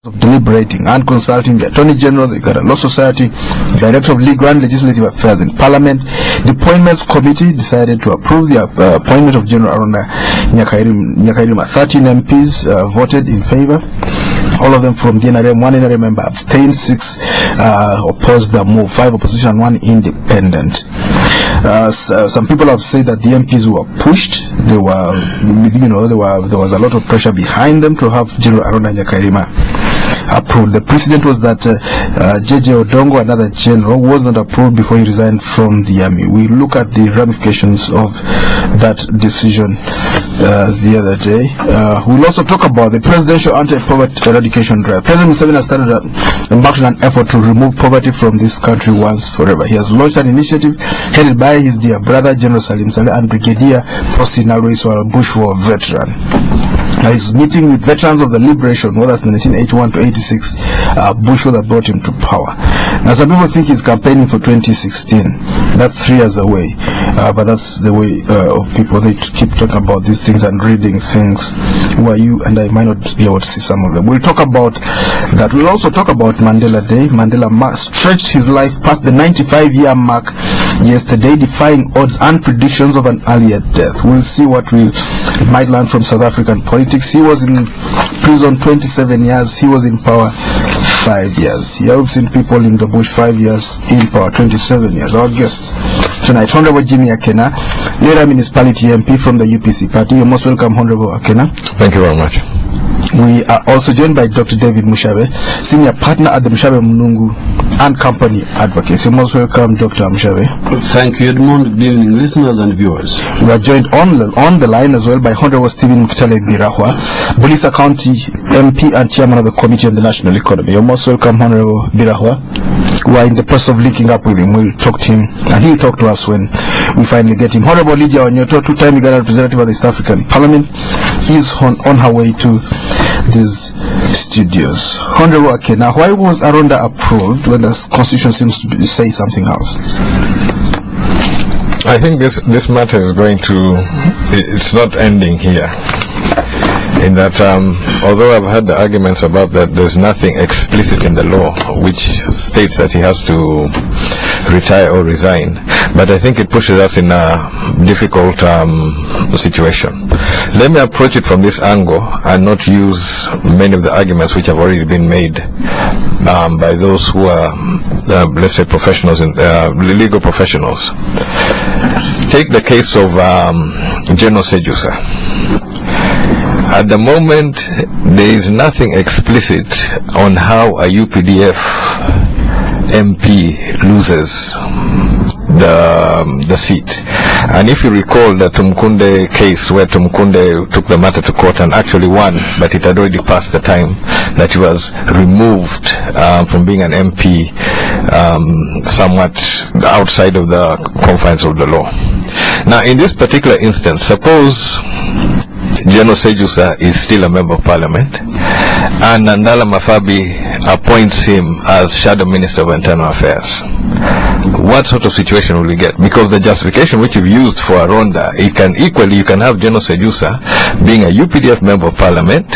of deliberating and consulting the Attorney General, the Uganda Law Society, Director of Legal and Legislative Affairs in Parliament. The Appointments Committee decided to approve the appointment of General Aronda Nyakairima. 13 MPs voted in favor. All of them from the NRM. 1 NRM member abstained, 6 opposed the move, 5 opposition and 1 independent. Some people have said that the MPs were pushed. There was a lot of pressure behind them to have General Aronda Nyakairima approved. The precedent was that JJ Odongo, another general, was not approved before he resigned from the army. We look at the ramifications of that decision the other day. We'll also talk about the presidential anti-poverty eradication drive. President Museveni has embarked on an effort to remove poverty from this country once forever. He has launched an initiative headed by his dear brother General Salim Saleh and Brigadier Prosy Nalweiswa, a Bush War veteran. He's meeting with veterans of the liberation, whether it's 1981 to 86, Bush that brought him to power. Now, some people think he's campaigning for 2016. That's 3 years away. But that's the way of people. They keep talking about these things and reading things. Who are you? And I might not be able to see some of them. We'll talk about that. We'll also talk about Mandela Day. Mandela stretched his life past the 95-year mark yesterday, defying odds and predictions of an earlier death. We'll see what we might learn from South African politics. He was in prison 27 years. He was in power 5 years. Here we've seen people in the bush 5 years, in power 27 years. Our guests tonight, Honorable Jimmy Akena, Lera Municipality MP from the UPC party. You're most welcome, Honorable Akena. Thank you very much. We are also joined by Dr. David Mushabe, Senior Partner at the Mushabe Munungu and Company Advocates. You're most welcome, Dr. Mushabe. Thank you, Edmund. Good evening, listeners and viewers. We are joined on the line as well by Honorable Stephen Mkitale Birahwa, Bulisa County MP and Chairman of the Committee on the National Economy. You're most welcome, Honorable Birahwa. We are in the process of linking up with him. We'll talk to him and he'll talk to us when we finally get him. Honorable Lydia Onyoto, 2-time Uganda representative of the East African Parliament, is on her way to these studios. Honorable Akena, why was Aronda approved when the Constitution seems to say something else? I think this matter is it's not ending here. In that, although I've heard the arguments about that there's nothing explicit in the law which states that he has to retire or resign, but I think it pushes us in a difficult situation. Let me approach it from this angle and not use many of the arguments which have already been made by those who are, let's say, professionals, legal professionals. Take the case of General Sejusa. At the moment, there is nothing explicit on how a UPDF MP loses the seat. And if you recall the Tumukunde case where Tumukunde took the matter to court and actually won, but it had already passed the time that he was removed from being an MP somewhat outside of the confines of the law. Now, in this particular instance, suppose General Sejusa is still a member of parliament and Nandala Mafabi appoints him as Shadow Minister of Internal Affairs. What sort of situation will we get? Because the justification which you've used for Aronda, you can have General Sejusa being a UPDF member of parliament,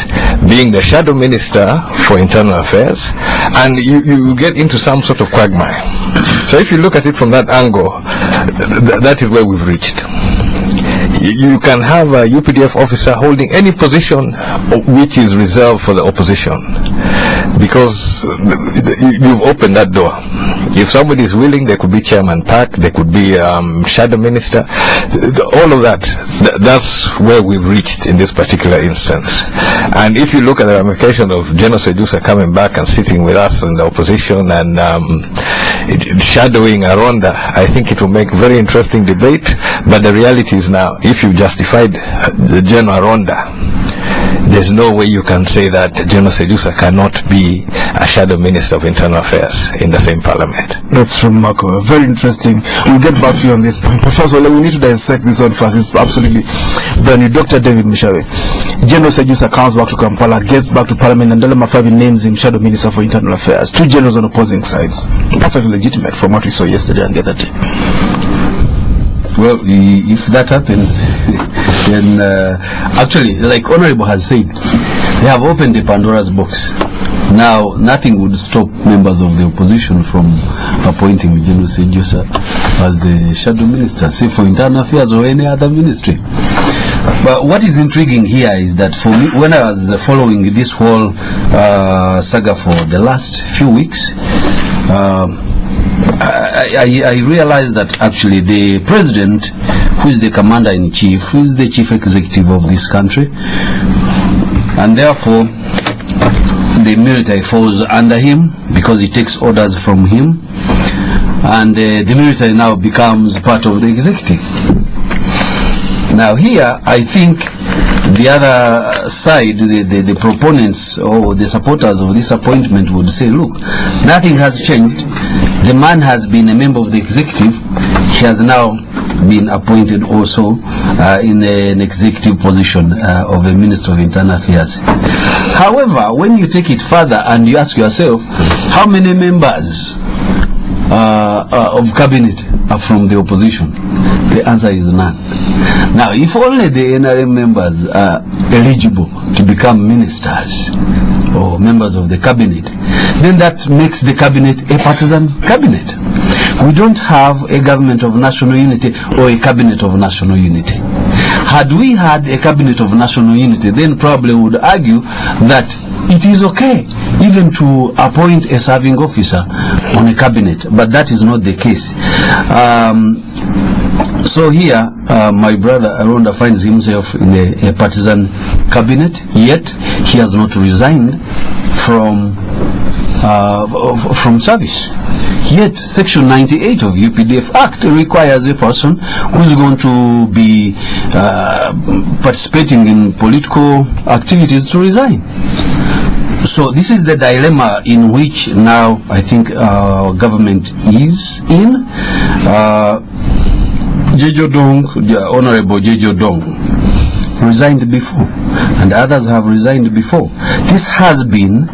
being the Shadow Minister for Internal Affairs, and you get into some sort of quagmire. So if you look at it from that angle, that is where we've reached. You can have a UPDF officer holding any position which is reserved for the opposition, because you've opened that door. If somebody is willing, there could be Chairman Park, there could be Shadow Minister, all of that. That's where we've reached in this particular instance. And if you look at the ramification of General Sejusa coming back and sitting with us in the opposition and shadowing Aronda, I think it will make very interesting debate. But the reality is now, if you justified the General Aronda, there's no way you can say that General Sejusa cannot be a Shadow Minister of Internal Affairs in the same parliament. That's remarkable. Very interesting. We'll get back to you on this point. But first of all, we need to dissect this one first. It's absolutely brand new. Dr. David Mushabe. General Sejusa comes back to Kampala, gets back to parliament, and Nandala Mafabi names him Shadow Minister for Internal Affairs. 2 generals on opposing sides. Perfectly legitimate from what we saw yesterday and the other day. Well, if that happens, then actually, like Honorable has said, they have opened the Pandora's box. Now, nothing would stop members of the opposition from appointing General Sejusa as the shadow minister, say for internal affairs or any other ministry. But what is intriguing here is that for me, when I was following this whole saga for the last few weeks, I realized that actually the president, who is the commander-in-chief, who is the chief executive of this country, and therefore the military falls under him because he takes orders from him, and the military now becomes part of the executive. Now here, I think the other side, the proponents or the supporters of this appointment would say, look, nothing has changed. The man has been a member of the executive. He has now been appointed also in an executive position of a Minister of Internal Affairs. However, when you take it further and you ask yourself, how many members of cabinet are from the opposition? The answer is none. Now, if only the NRM members are eligible to become ministers or members of the cabinet, then that makes the cabinet a partisan cabinet. We don't have a government of national unity or a cabinet of national unity. Had we had a cabinet of national unity, then probably we would argue that it is okay even to appoint a serving officer on a cabinet, but that is not the case. So here, my brother Aronda finds himself in a partisan cabinet, yet he has not resigned from service. Yet, Section 98 of UPDF Act requires a person who is going to be participating in political activities to resign. So this is the dilemma in which now I think our government is in. Jejo Dong, Honorable Jejo Dong, resigned before, and others have resigned before. This has been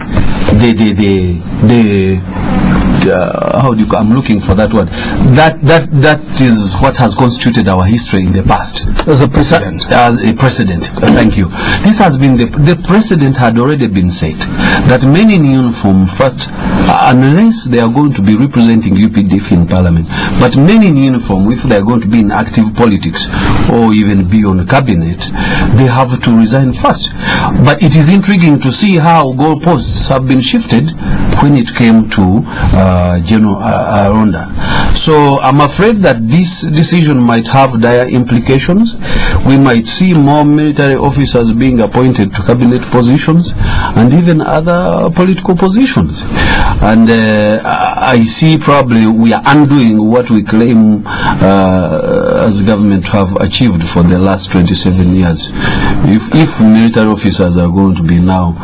how do you? I'm looking for that word. That is what has constituted our history in the past. As a precedent. As a precedent. Thank you. This has been the precedent had already been set that men in uniform first, unless they are going to be representing UPDF in Parliament, but men in uniform, if they are going to be in active politics or even be on cabinet, they have to resign first. But it is intriguing to see how goalposts have been shifted when it came to General Aronda. So I'm afraid that this decision might have dire implications. We might see more military officers being appointed to cabinet positions and even other political positions. And I see probably we are undoing what we claim as a government to have achieved for the last 27 years. If military officers are going to be now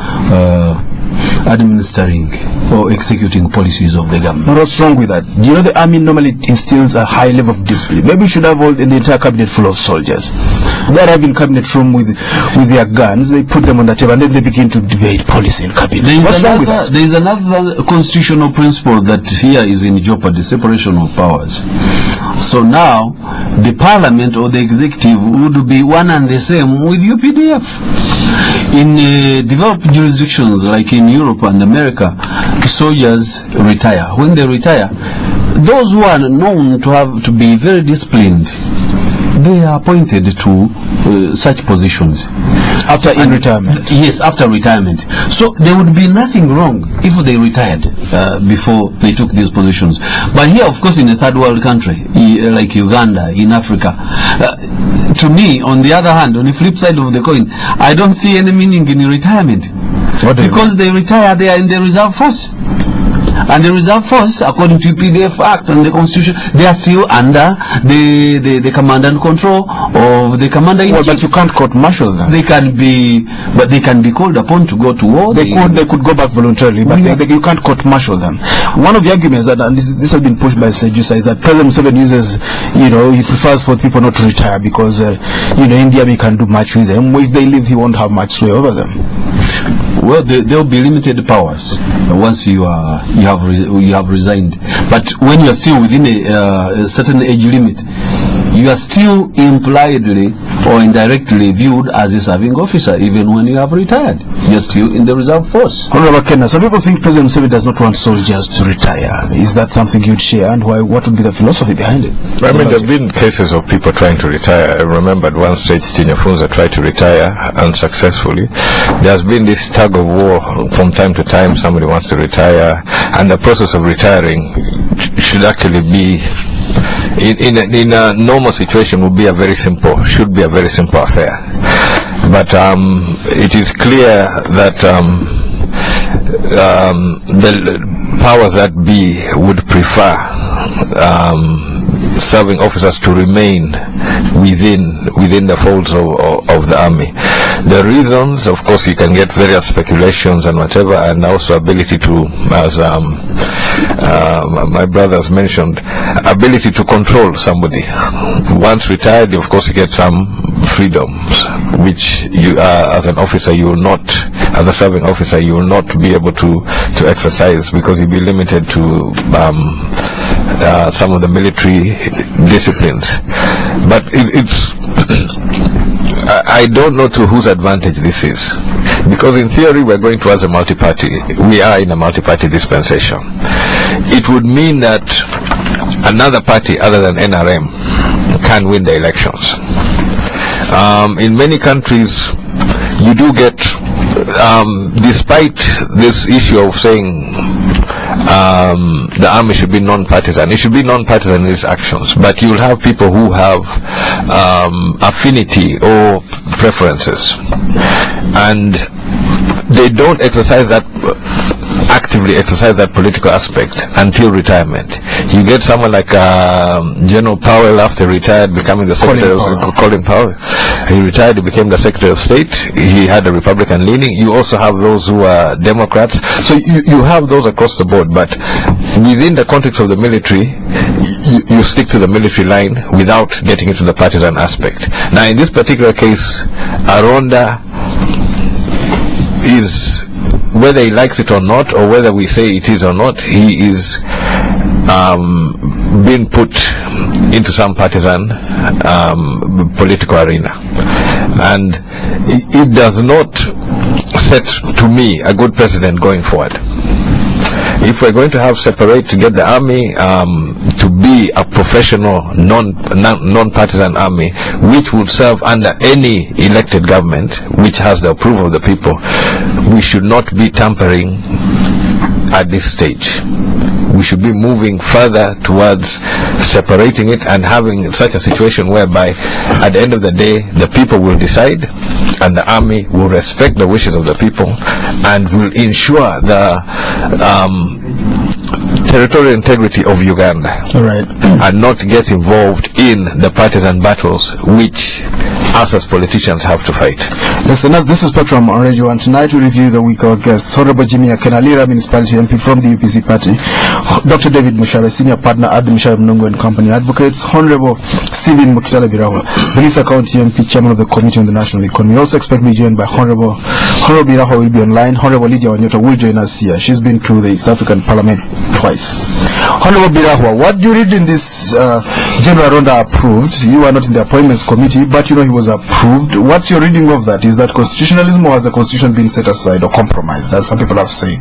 administering or executing policies of the government. What's wrong with that? Do you know the army normally instills a high level of discipline? Maybe we should have all the entire cabinet full of soldiers. They arrive in cabinet room with their guns, they put them on the table, and then they begin to debate policy in cabinet. What's wrong with that? There is another constitutional principle that here is in jeopardy: separation of powers. So now, the parliament or the executive would be one and the same with UPDF. In developed jurisdictions like in Europe and America, soldiers retire. When they retire, those who are known to be very disciplined, they are appointed to such positions. After retirement? Yes, after retirement. So there would be nothing wrong if they retired before they took these positions. But here, of course, in a third world country, like Uganda, in Africa, to me, on the other hand, on the flip side of the coin, I don't see any meaning in retirement. Because they retire, they are in the reserve force. And the reserve force, according to UPDF Act and the Constitution, they are still under the command and control of the commander-in-chief. Well, but you can't court-martial them. They can be called upon to go to war. They could go back voluntarily, but you can't court-martial them. One of the arguments that, and this has been pushed by Sejusa, is that President Museveni uses, he prefers for people not to retire because, in the army can do much with them. If they leave, he won't have much sway over them. Well, there will be limited powers once you have resigned. But when you are still within a certain age limit, you are still impliedly or indirectly viewed as a serving officer, even when you have retired. You're still in the reserve force. Honorable Kenna, some people think President Museveni does not want soldiers to retire. Is that something you'd share, and why? What would be the philosophy behind it? I mean, there have been cases of people trying to retire. I remember at one stage Tinyafunza tried to retire unsuccessfully. There's been this tug of war from time to time. Somebody wants to retire, and the process of retiring should actually be, in a normal situation, should be a very simple affair. But it is clear that the powers that be would prefer serving officers to remain within the folds of the army. The reasons, of course, you can get various speculations and whatever, and also ability to, as my brothers mentioned, ability to control somebody. Once retired, of course, you get some freedoms, which you, as an officer, you will not, as a serving officer, you will not be able to exercise, because you'll be limited to some of the military disciplines. But it's I don't know to whose advantage this is, because in theory we're going towards a multi-party. We are in a multi-party dispensation. It would mean that another party other than NRM can win the elections. In many countries, you do get, despite this issue of saying the army should be non-partisan, it should be non-partisan in its actions, but you'll have people who have affinity or preferences, and they don't actively exercise that political aspect until retirement. You get someone like General Powell, after retired, becoming the Secretary of Colin Powell. He retired, he became the Secretary of State. He had a Republican leaning. You also have those who are Democrats. So you have those across the board, but within the context of the military, you stick to the military line without getting into the partisan aspect. Now, in this particular case, Aronda is, whether he likes it or not, or whether we say it is or not, he is being put into some partisan political arena, and it does not set, to me, a good precedent going forward. If we're going to have separate, to get the army to be a professional, non-partisan army, which would serve under any elected government, which has the approval of the people, we should not be tampering at this stage. We should be moving further towards separating it and having such a situation whereby at the end of the day the people will decide, and the army will respect the wishes of the people and will ensure the territorial integrity of Uganda. All right. And not get involved in the partisan battles which us as politicians have to fight. Listeners, this is Spectrum on Radio 1. Tonight we review the week of guests. Honorable Jimmy Akenalira, Municipality MP from the UPC Party. Dr. David Mushabe, Senior Partner at the Mushabe Mnungu and Company Advocates. Honorable Stephen Mukitala Birawa, Bilisa County MP, Chairman of the Committee on the National Economy. We also expect to be joined by Honorable Birawa will be online. Honorable Lydia Wanyota will join us here. She's been to the East African Parliament twice. Honorable Birawa, what do you read in this General Ronda approved? You are not in the appointments committee, but you know he was approved. What's your reading of that? Is that constitutionalism, or has the constitution been set aside or compromised, as some people have said?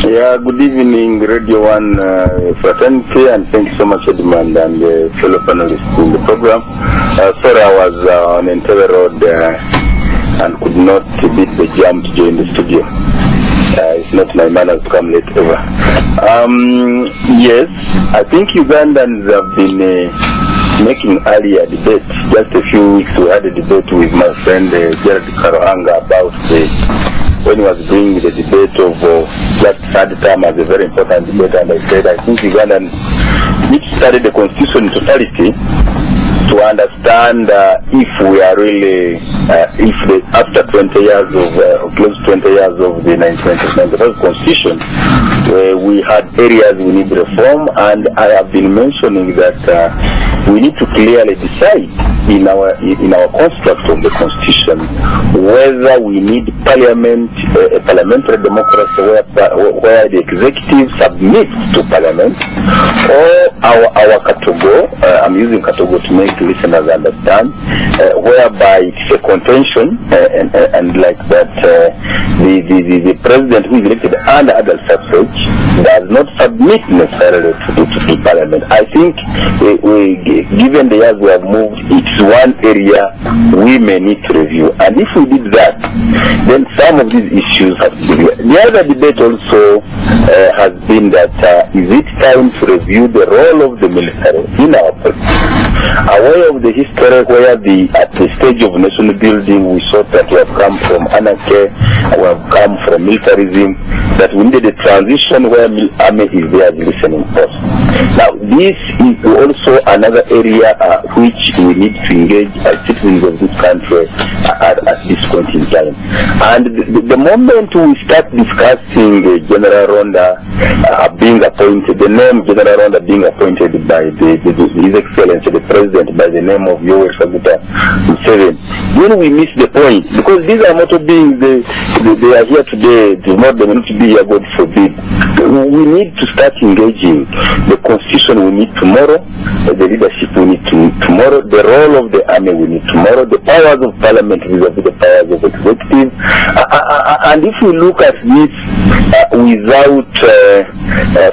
Yeah, good evening, Radio 1 fraternity, and thank you so much, Edmund, and fellow panelists in the program. Sorry, I was on Entebbe Road and could not beat the jam to join the studio. It's not my manner to come late ever. Yes, I think Ugandans have been making earlier debates. Just a few weeks we had a debate with my friend Gerald Karohanga about when he was doing the debate of that third term as a very important debate, and I said I think Ugandans need to study the constitution in totality to understand if we are really, after 20 years of, close to 20 years of the 1995 constitution, we had areas we need reform, and I have been mentioning that we need to clearly decide in our construct of the constitution whether we need parliament, a parliamentary democracy where the executive submits to parliament, or our Katogo, I'm using Katogo to make listeners understand, whereby it's a contention and like that the president who is elected under adult suffrage does not submit necessarily to the parliament. I think given the years we have moved, it's one area we may need to review, and if we did that, then some of these issues have to be reviewed. The other debate also has been that is it time to review the role of the military in our politics? Aware of the history where at the stage of nation building we saw that we have come from anarchy, we have come from militarism, that we needed a transition where army is there as listening force. Now this is also another area which we need to engage as citizens of this country at this point in time. And the moment we start discussing General Ronda being appointed, the name General Ronda being appointed by His Excellency the President by the name of Yoweri Kaguta Museveni, then we miss the point, because these are mortal beings. They are here today. They may not be here, God forbid. We need to start engaging the constitution. We need tomorrow. The leadership we need tomorrow. The role of the army we need tomorrow. The powers of parliament vis-a-vis the powers of executive. And if we look at this without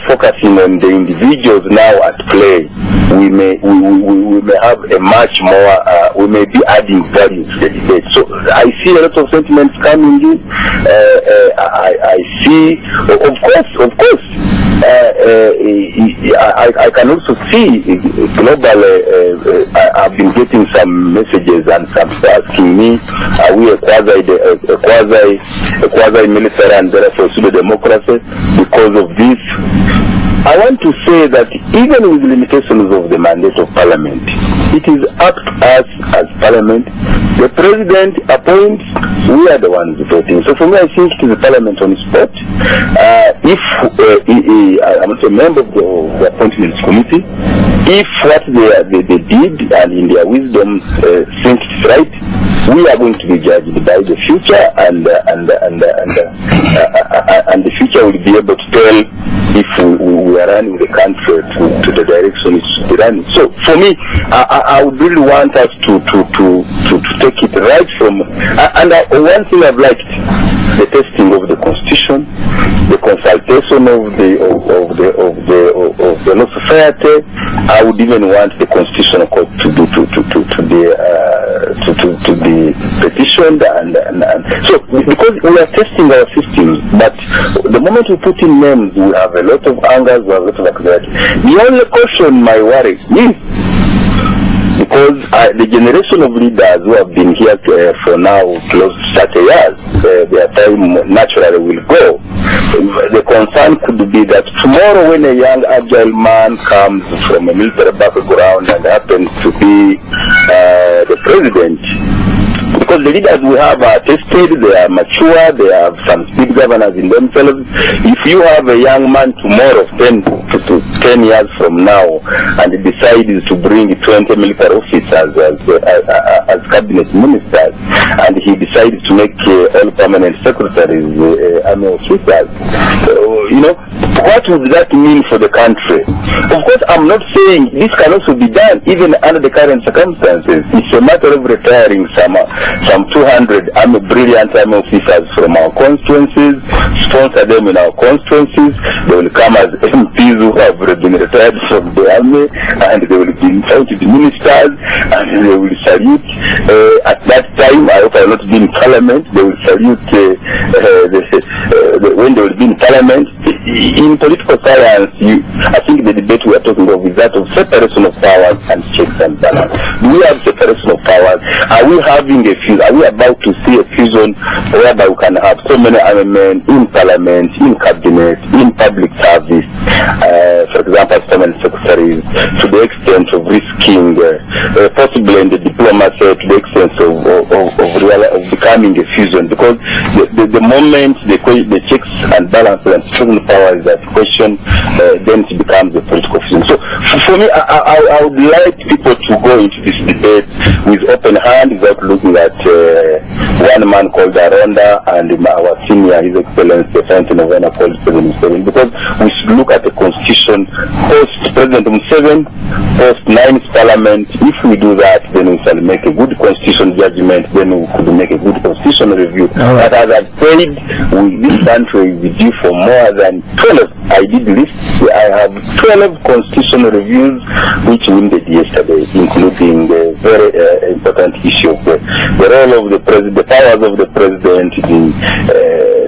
focusing on the individuals now at play, we may have a much more. We may be adding value to the debate. So I see a lot of sentiments coming in. I see, of course. I can also see globally. I've been getting some messages and some asking me, are we a quasi military and therefore pseudo democracy because of this? I want to say that even with limitations of the mandate of Parliament, it is up to us as Parliament. The President appoints, we are the ones voting. So for me, I think it is the Parliament on the spot. I'm not a member of the Appointments Committee. If what they did and in their wisdom think it's right, we are going to be judged by the future, and the future will be able to tell if we are running the country to the direction it should be running. So for me, I would really want us to take it right from. And one thing I've liked, the testing of the constitution, the consultation of the law society. I would even want the constitutional court to be petitioned, and so because we are testing our systems, but the moment we put in names, we have a lot of angers, we have a lot of anxiety. The only caution my worry is, because the generation of leaders who have been here for now close to 30 years, their time naturally will go. The concern could be that tomorrow when a young agile man comes from a military background and happens to be the president, because the leaders we have are tested, they are mature, they have some speed governors in themselves. If you have a young man tomorrow, 10 years from now, and he decides to bring 20 military officers as cabinet ministers, and he decides to make all permanent secretaries army officers, what would that mean for the country? Of course, I'm not saying this can also be done even under the current circumstances. It's a matter of retiring some 200 brilliant army officers from our constituencies, sponsor them in our constituencies. They will come as MPs who have been retired from the army, and they will be appointed ministers, and they will salute. At that time, I hope I will not be in parliament. They will salute when they will be in parliament. In political science, I think the debate we are talking about is that of separation of powers and checks and balance. Do we have separation of powers? Are we having a fusion? Are we about to see a fusion whereby we can have so many army men in parliament, in cabinet, in public service, for example, as permanent secretaries, to the extent of risking, possibly in the diplomacy, to the extent of becoming a fusion? Because the moment the checks and balances and separation of powers that question, then it becomes a political fusion. So for me, I would like people to go into this debate with open hand, without looking at one man called Ronda and our senior, His Excellency, the 17th November called President Museveni, because we should look at the constitution post President Museveni, post 9th Parliament. If we do that, then we shall make a good constitution judgment, then we could make a good constitutional review. Right. But as I've said, this country is due for more than 12. I did list. I have 12 constitutional reviews which we ended yesterday, including the very important issue of the role of the president, the powers of the president,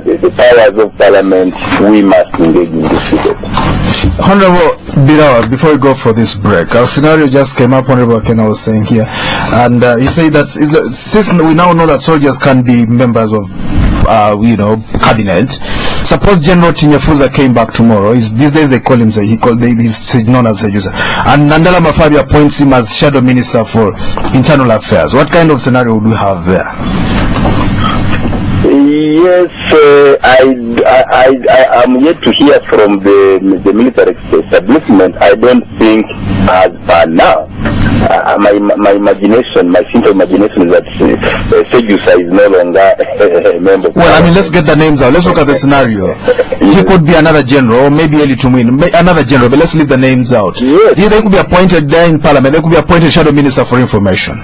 the powers of parliament. We must engage in this debate. Honorable Birawa, before we go for this break, our scenario just came up, Honorable Kena was saying here, and he said that since we now know that soldiers can be members of cabinet, suppose General Tinyefuza came back tomorrow, these days they call him, he's known as Sejusa, and Nandala Mafabi appoints him as Shadow Minister for Internal Affairs. What kind of scenario would we have there? Yes, I am yet to hear from the military establishment. I don't think as per now. My imagination, my simple imagination is that Sejusa is no longer a member. Well, I mean, let's get the names out. Let's look at the scenario. He could be another general, or maybe Eli Tumwin, another general, but let's leave the names out. Yes. They could be appointed there in Parliament. They could be appointed Shadow Minister for Information.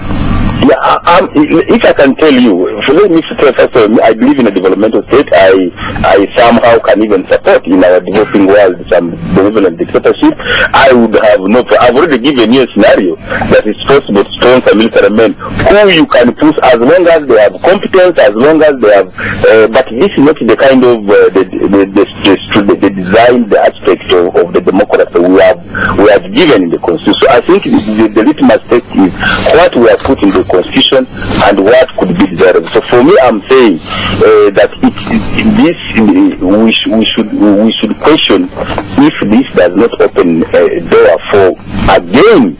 Yeah, if I can tell you, let me tell first of all, I believe in a developmental state. I somehow can even support in our developing world some benevolent dictatorship. I would have no. I've already given you a scenario that is possible to strong military men who you can push as long as they have competence, as long as they have. But this is not the kind of the design, the aspect of the democracy we have given in the constitution. So I think the litmus test is what we have put in the constitution and what could be desirable. So for me, I'm saying that we should question if this does not open a door for again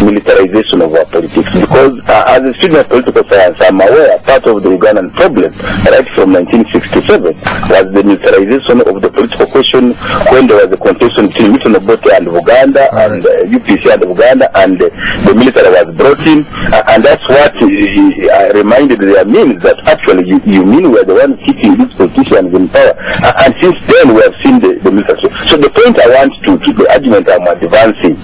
militarization of our politics, because as a student of political science, I'm aware part of the Ugandan problem right from 1967 was the militarization of the political question when there was a contention between Milton Obote and Uganda and UPC and Uganda, and the military was brought in, and that's what I reminded the Amins that actually you mean we are the ones keeping these politicians in power, and since then we have seen the military. So the point I want to the argument I'm advancing,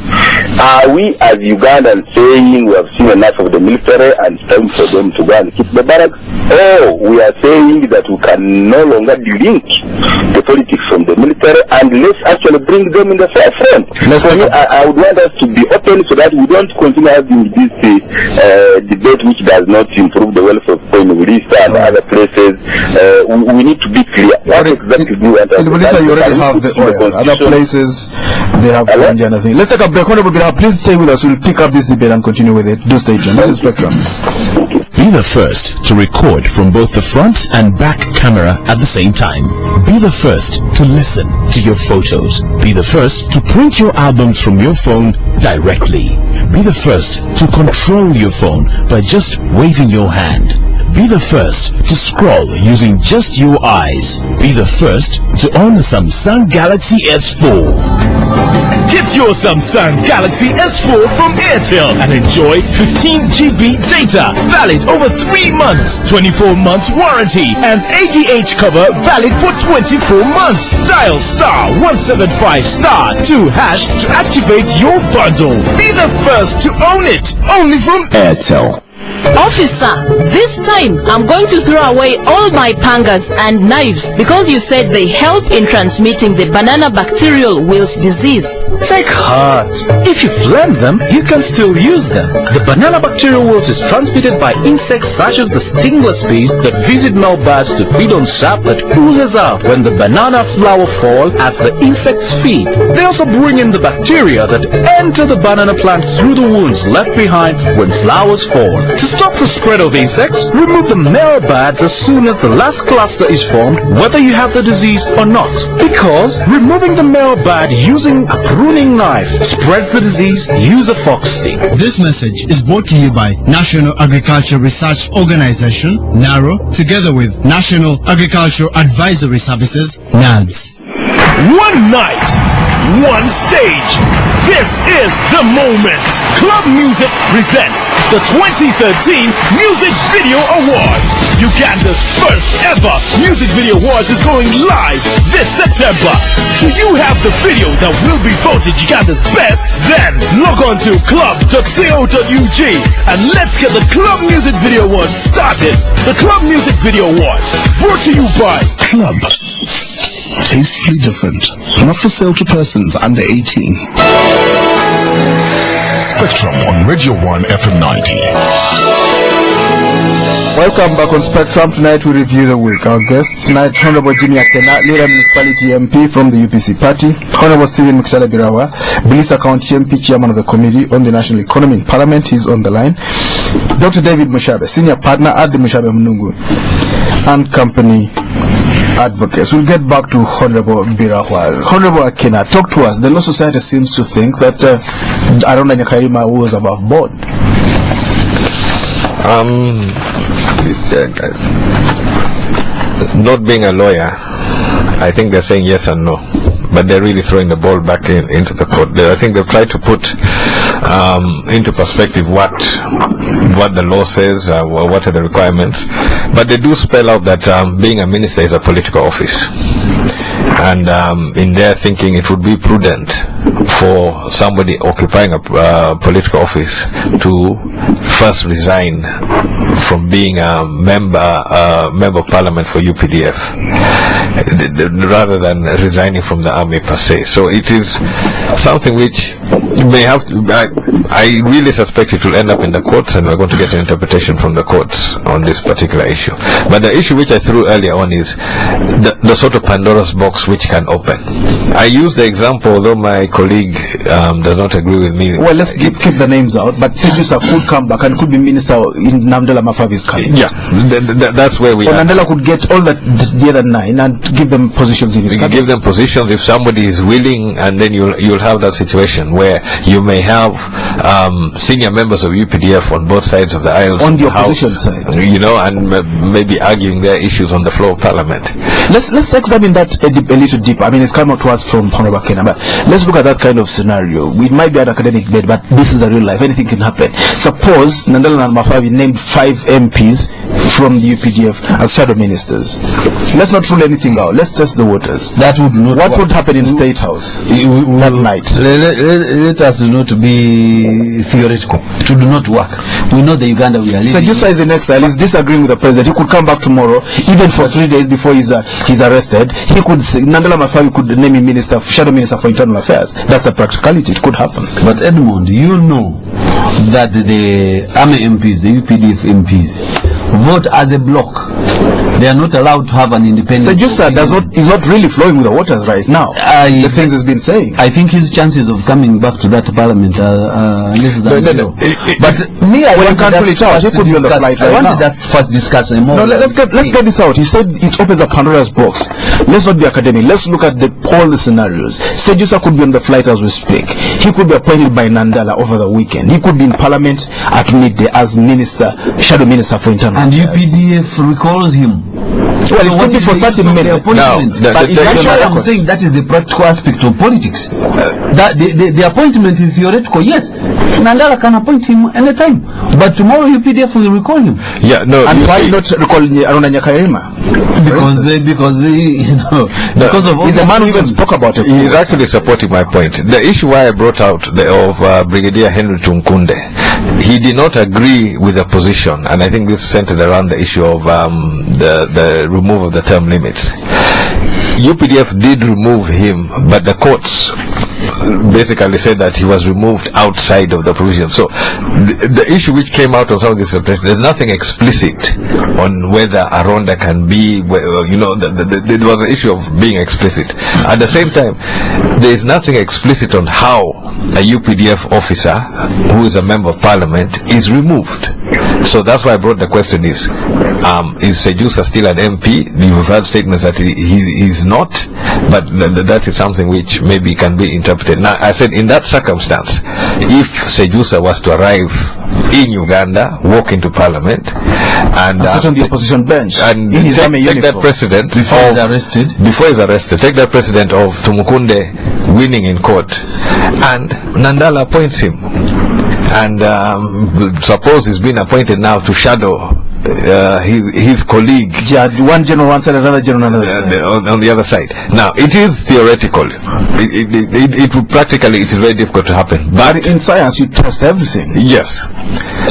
are we as Ugandans saying we have seen enough of the military and it's time for them to go and keep the barracks, or we are saying that we can no longer delink the politics from the military and let's actually bring them in the forefront? I would want us to be open so that we don't continue having this debate which does not improve the welfare of Lista and other places. We need to be clear. What exactly do we want? In Lista, you already have the oil. Other places, they have anything. Let's take a break. Honorable Birawa, please stay with us. We'll pick up this debate and continue with it. Do stay tuned. This is Spectrum. Be the first to record from both the front and back camera at the same time. Be the first to listen to your photos. Be the first to print your albums from your phone directly. Be the first to control your phone by just waving your hand. Be the first to scroll using just your eyes. Be the first to own a Samsung Galaxy S4. Get your Samsung Galaxy S4 from Airtel and enjoy 15 GB data valid over 3 months, 24 months warranty, and ADH cover valid for 24 months. Dial *175*2# to activate your bundle. Be the first to own it, only from Airtel. Officer, this time I'm going to throw away all my pangas and knives because you said they help in transmitting the banana bacterial wilt disease. Take heart. If you've learned them, you can still use them. The banana bacterial wilt is transmitted by insects such as the stingless bees that visit male birds to feed on sap that oozes out when the banana flower fall as the insects feed. They also bring in the bacteria that enter the banana plant through the wounds left behind when flowers fall. To stop the spread of insects, remove the male birds as soon as the last cluster is formed, whether you have the disease or not. Because removing the male bird using a pruning knife spreads the disease, use a fox stick. This message is brought to you by National Agriculture Research Organization, NARO, together with National Agricultural Advisory Services, NADS. One night, one stage. This is the moment. Club Music presents the 2013 Music Video Awards. Uganda's first ever Music Video Awards is going live this September. Do you have the video that will be voted Uganda's best? Then log on to club.co.ug and let's get the Club Music Video Awards started. The Club Music Video Awards, brought to you by Club. Tastefully different. Not for sale to persons under 18. Spectrum on Radio 1 FM 90. Welcome back on Spectrum. Tonight we review the week. Our guests tonight, Honorable Jimmy Akena, Lira Municipality MP from the UPC Party, Honorable Stephen Mukitala Birawa, Bilisa County MP, Chairman of the Committee on the National Economy in Parliament. He's on the line. Dr. David Mushabe, Senior Partner at the Mushabe Mnungu and Company Advocates. We'll get back to Honorable Birawa. Honorable Akena, talk to us. The Law Society seems to think that Arunda Nyakairima was above board. Not being a lawyer, I think they're saying yes and no, but they're really throwing the ball back into the court. I think they've tried to put into perspective what the law says, what are the requirements, but they do spell out that being a minister is a political office, and in their thinking it would be prudent for somebody occupying a political office to first resign from being a member of parliament for UPDF rather than resigning from the army per se. So it is something which may have to, I really suspect it will end up in the courts, and we're going to get an interpretation from the courts on this particular issue. But the issue which I threw earlier on is the sort of Pandora's box which can open. I use the example, although my colleague does not agree with me. Well, let's keep the names out, but Sejusa could come back and could be minister in Namdala Mafavi's cabinet. Yeah, that's where we are. Namdala could get all the other 9 and give them positions in his cabinet. Give them positions if somebody is willing, and then you'll have that situation where you may have senior members of UPDF on both sides of the aisle on the opposition side, and maybe arguing their issues on the floor of parliament. Let's examine that a little deeper. I mean, it's come out to us from Honorable Akena, but let's look at that kind of scenario. It might be an academic bed, but this is the real life. Anything can happen. Suppose Nandala and Mafavi named 5 MPs from the UPDF as shadow ministers. Let's not rule anything out. Let's test the waters. That would not What work. would happen in State House that night? Let us not be theoretical. It would not work. We know the Uganda we are living. Sejusa is in exile. He's disagreeing with the president. He could come back tomorrow, even for 3 days before he's arrested. He could say, Nandala Mafavi could name him shadow minister for internal affairs. That's a practicality. It could happen. But Edmund, you know that the army MPs, the UPDF MPs, vote as a bloc. They are not allowed to have an independent. Sejusa is not really flowing with the waters right now. The things he's been saying. I think his chances of coming back to that parliament are less than zero. But me, I wanted us to first discuss more. No, let's get this out. He said it opens a Pandora's box. Let's not be academic. Let's look at all the scenarios. Sejusa could be on the flight as we speak. He could be appointed by Nandala over the weekend. He could be in parliament at midday as shadow minister for internal affairs. And UPDF recalls him. Well, it could be for 30 minutes. I'm saying that is the practical aspect of politics. That the appointment is theoretical, yes. Nandala can appoint him anytime. But tomorrow UPDF will recall him. Yeah, no. And why not recall Arunda Nyakairima? Because of all he's a man who even spoke about it. He's actually supporting my point. The issue why I brought out of Brigadier Henry Tunkunde, he did not agree with the position, and I think this centered around the issue of the removal of the term limits. UPDF did remove him, but the courts basically said that he was removed outside of the provision. So the issue which came out of some of this, there's nothing explicit on whether Arunda can be, there was an issue of being explicit. At the same time, there is nothing explicit on how a UPDF officer who is a member of parliament is removed. So that's why I brought the question is Sejusa still an MP? You've heard statements that he's not, but that is something which maybe can be interpreted. Now, I said in that circumstance, if Sejusa was to arrive in Uganda, walk into Parliament, and sit on the opposition bench, and in his army take uniform, that precedent before he's arrested, take that precedent of Tumukunde winning in court, and Nandala appoints him, and suppose he's been appointed now to shadow his colleague, one general one side, another general on the other side. On the other side. Now, it is theoretical. It would practically, it is very difficult to happen. But in science, you test everything. Yes.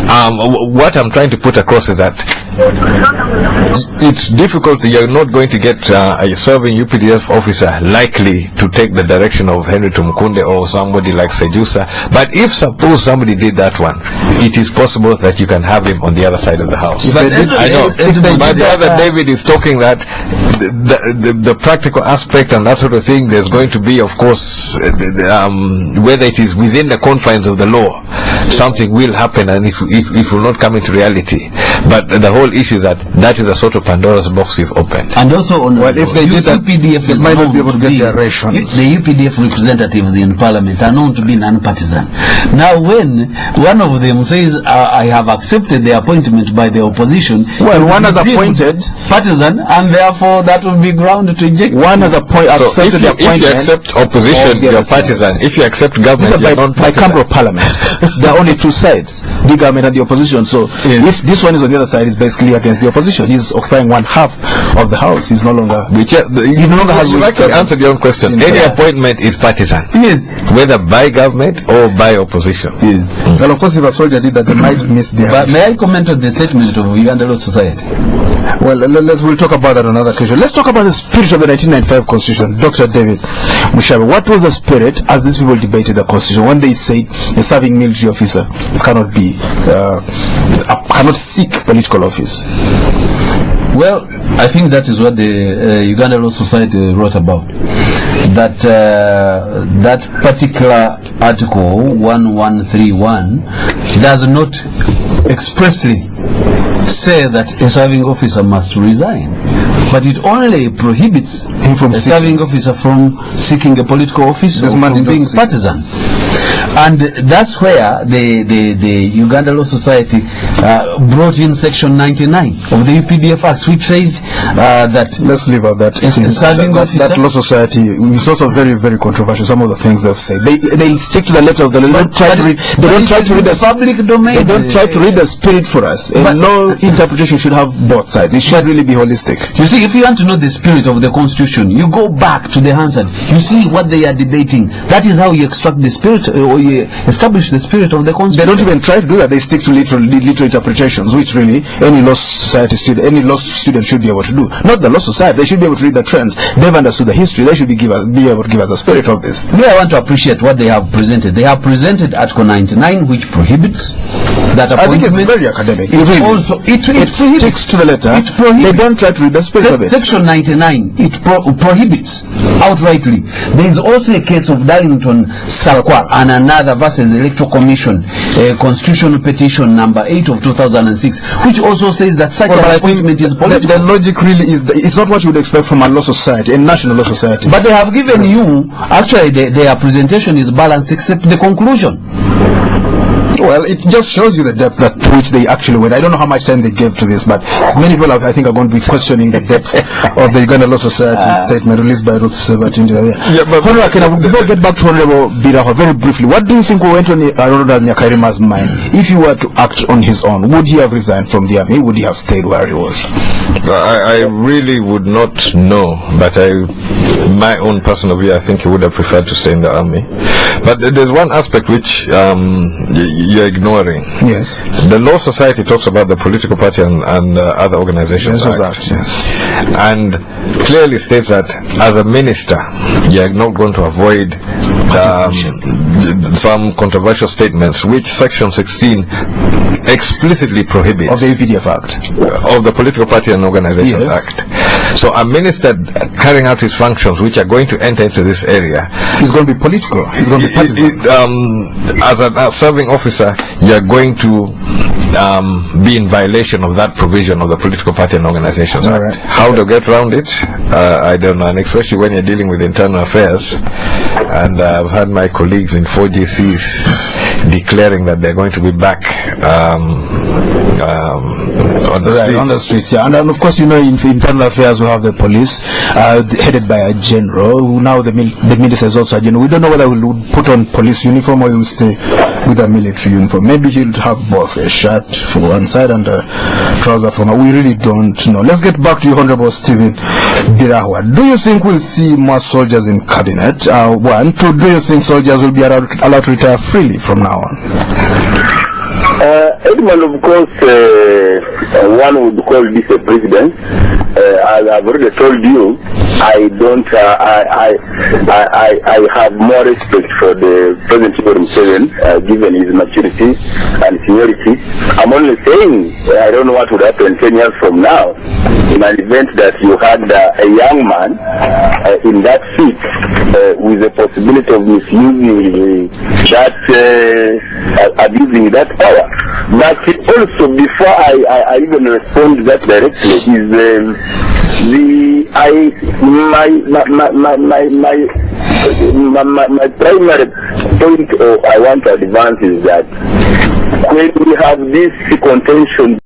What I'm trying to put across is that it's difficult. You're not going to get a serving UPDF officer likely to take the direction of Henry Tumukunde or somebody like Sejusa. But if suppose somebody did that one, it is possible that you can have him on the other side of the house. I know. My brother David is talking that the practical aspect and that sort of thing, there's going to be, of course, whether it is within the confines of the law, something will happen, and it will not come into reality. But the whole issue is that is a sort of Pandora's box you've opened. And also, on if they did that, UPDF they might not be able to get their ration. The UPDF representatives in Parliament are known to be non-partisan. Now, when one of them says, I have accepted the appointment by the opposition, well, one has appointed partisan, and therefore that will be ground to reject. One has accepted the appointment. If you accept opposition, you're partisan. If you accept government, you're non-partisan. By Parliament, there are only two sides: the government and the opposition. So, if this one is on the other side, is basically against the opposition. He's occupying one half of the house. He's no longer. He no longer has. You actually answered your own question. Any appointment is partisan. Yes. Whether by government or by opposition. Yes. Well, of course, if a soldier did that, they might miss their. But may I comment on the statement of Uganda Law Society? Well, we'll talk about that on another occasion. Let's talk about the spirit of the 1995 Constitution. Dr. David Mushabe, what was the spirit as these people debated the Constitution when they said a serving military officer cannot seek political office? Well, I think that is what the Uganda Law Society wrote about. That particular article 1131 does not expressly say that a serving officer must resign, but it only prohibits him from a serving officer from seeking a political office or from being partisan. And that's where the Uganda Law Society brought in Section 99 of the UPDF Act, which says that... Let's leave out that. That Law Society is also very, very controversial. Some of the things they've said. They stick to the letter of the law. They don't try to read the public domain. They don't try to read the spirit for us. A law interpretation should have both sides. It should really be holistic. You see, if you want to know the spirit of the Constitution, you go back to the Hansard. You see what they are debating. That is how you extract the spirit, or you establish the spirit of the Constitution. They don't even try to do that. They stick to literal interpretations, which really any law student should be able to do. Not the law society. They should be able to read the trends. They've understood the history. They should be able to give us the spirit of this. Here I want to appreciate what they have presented. They have presented Article 99, which prohibits that appointment. I think it's very academic. It sticks to the letter. It prohibits. They don't try to read the spirit of it. Section 99, it prohibits outrightly. There is also a case of Darlington Sakwa and another versus Electoral Commission, Constitutional Petition number 8 of 2006, which also says that such an appointment is political. The logic really is, it's not what you would expect from a law society, a national law society. But they have given you, actually their presentation is balanced except the conclusion. Well, it just shows you the depth to which they actually went. I don't know how much time they gave to this, but many people I think are going to be questioning the depth of the Uganda Law Society statement released by Ruth Sebatinda. Yeah, but before we get back to Honorable Biraho, very briefly, what do you think went on Ronald Nyakairima's mind? If he were to act on his own, would he have resigned from the army? Would he have stayed where he was? I really would not know, but my own personal view, I think he would have preferred to stay in the army. But there's one aspect which you're ignoring. Yes. The Law Society talks about the political party and other organizations Act. Yes. And clearly states that as a minister, you're not going to avoid some controversial statements, which Section 16 explicitly prohibits. Of the UPDF Act. Of the Political Party and Organizations Act. So a minister carrying out his functions, which are going to enter into this area, is going to be political. It's going to be partisan. As a serving officer, you're going to be in violation of that provision of the Political Party and Organizations Act. Right. How to get around it, I don't know, and especially when you're dealing with internal affairs. And I've had my colleagues in 4GCs declaring that they're going to be back on the streets. On the streets, yeah. And of course, in internal affairs, we have the police, headed by a general, who now the minister is also a general. We don't know whether he will put on police uniform or he will stay with a military uniform. Maybe he'll have both a shirt for one side and a trouser for another. We really don't know. Let's get back to you, Honorable Stephen Birahwa. Do you think we'll see more soldiers in cabinet? One. Two, do you think soldiers will be allowed to retire freely from now on? Edmund, of course, one would call this a precedent. As I've already told you, I have more respect for the President Yoweri Museveni, given his maturity and seniority. I'm only saying, I don't know what would happen 10 years from now in an event that you had a young man in that seat with the possibility of misusing abusing that power. But also, before I even respond to that directly, is my primary point I want to advance is that when we have this contention